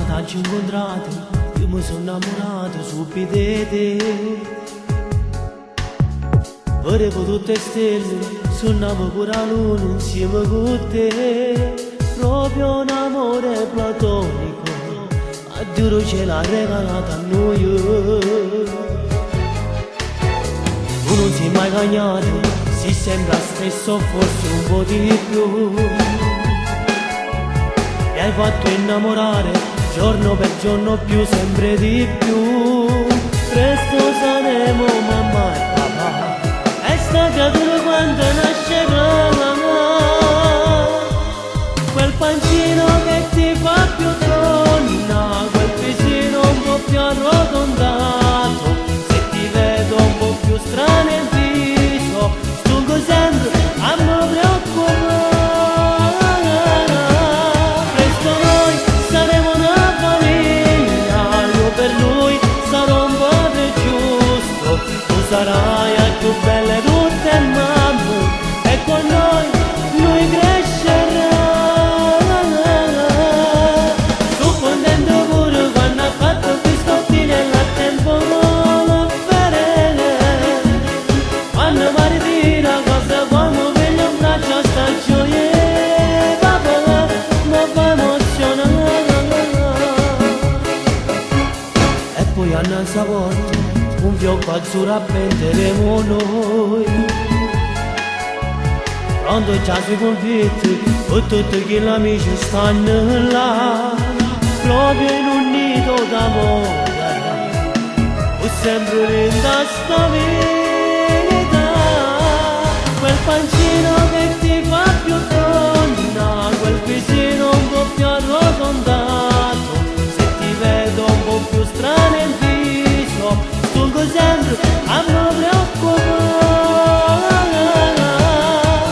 volta ci incontrati, io mi sono innamorato subito di te. Volevo tutte stelle, suonavo pure la luna insieme con te. Proprio un amore platonico, a Dio ce l'ha regalato a noi. Tu non sei mai cagnato, si sembra stesso forse un po' di più. Mi hai fatto innamorare, giorno per giorno più, sempre di più. Presto saremo mamma e papà, e sta creatura quando nascerà. Quel pancino che ti fa più donna, quel pisino un po' più arrotondato. Se ti vedo un po' più strano in viso, stungo sempre a me preoccupare. Presto noi saremo una famiglia, io per lui sarò un padre giusto. Tu sarai a più belle tutte mamme, e con noi lui crescerà. Tu contento pure quando ha fatto biscotti nella tempo non bene. Quando mi ritira cosa come veglio un braccio sta gioia, papà mi fa emozionare. E poi a un'altra volta un fiocco azzurro appenderemo noi. Pronto già si convitti, con tutti gli amici stanno là, proprio in un nido d'amore, ho sempre linda sta vita. Quel pancino che ti fa più donna, quel visino un po' più arrotondato. Se ti vedo un po' più strano in viso, stungo sempre a me preoccupare.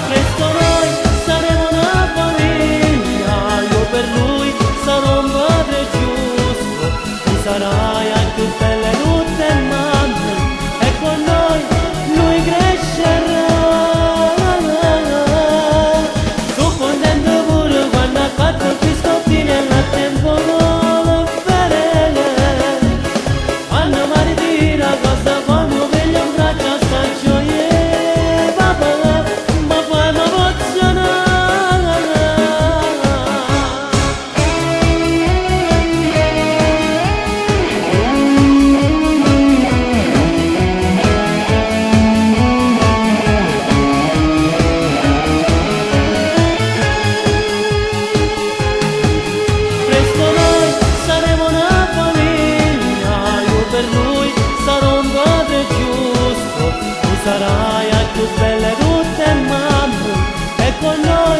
Presto noi saremo una famiglia, io per lui sarò un padre giusto. Tu sarai anche più belle tutte mamme, e con noi lui crescerà. Tu contento pure quando ha fatto i biscotti nella tempo non bene. Quando mi ritira cosa come veglio un braccio sta gioia, papà mi fa emozionare. Presto noi saremo una famiglia, io per lui sarò un padre giusto. Tu sarai a più belle tutte mamme, e con noi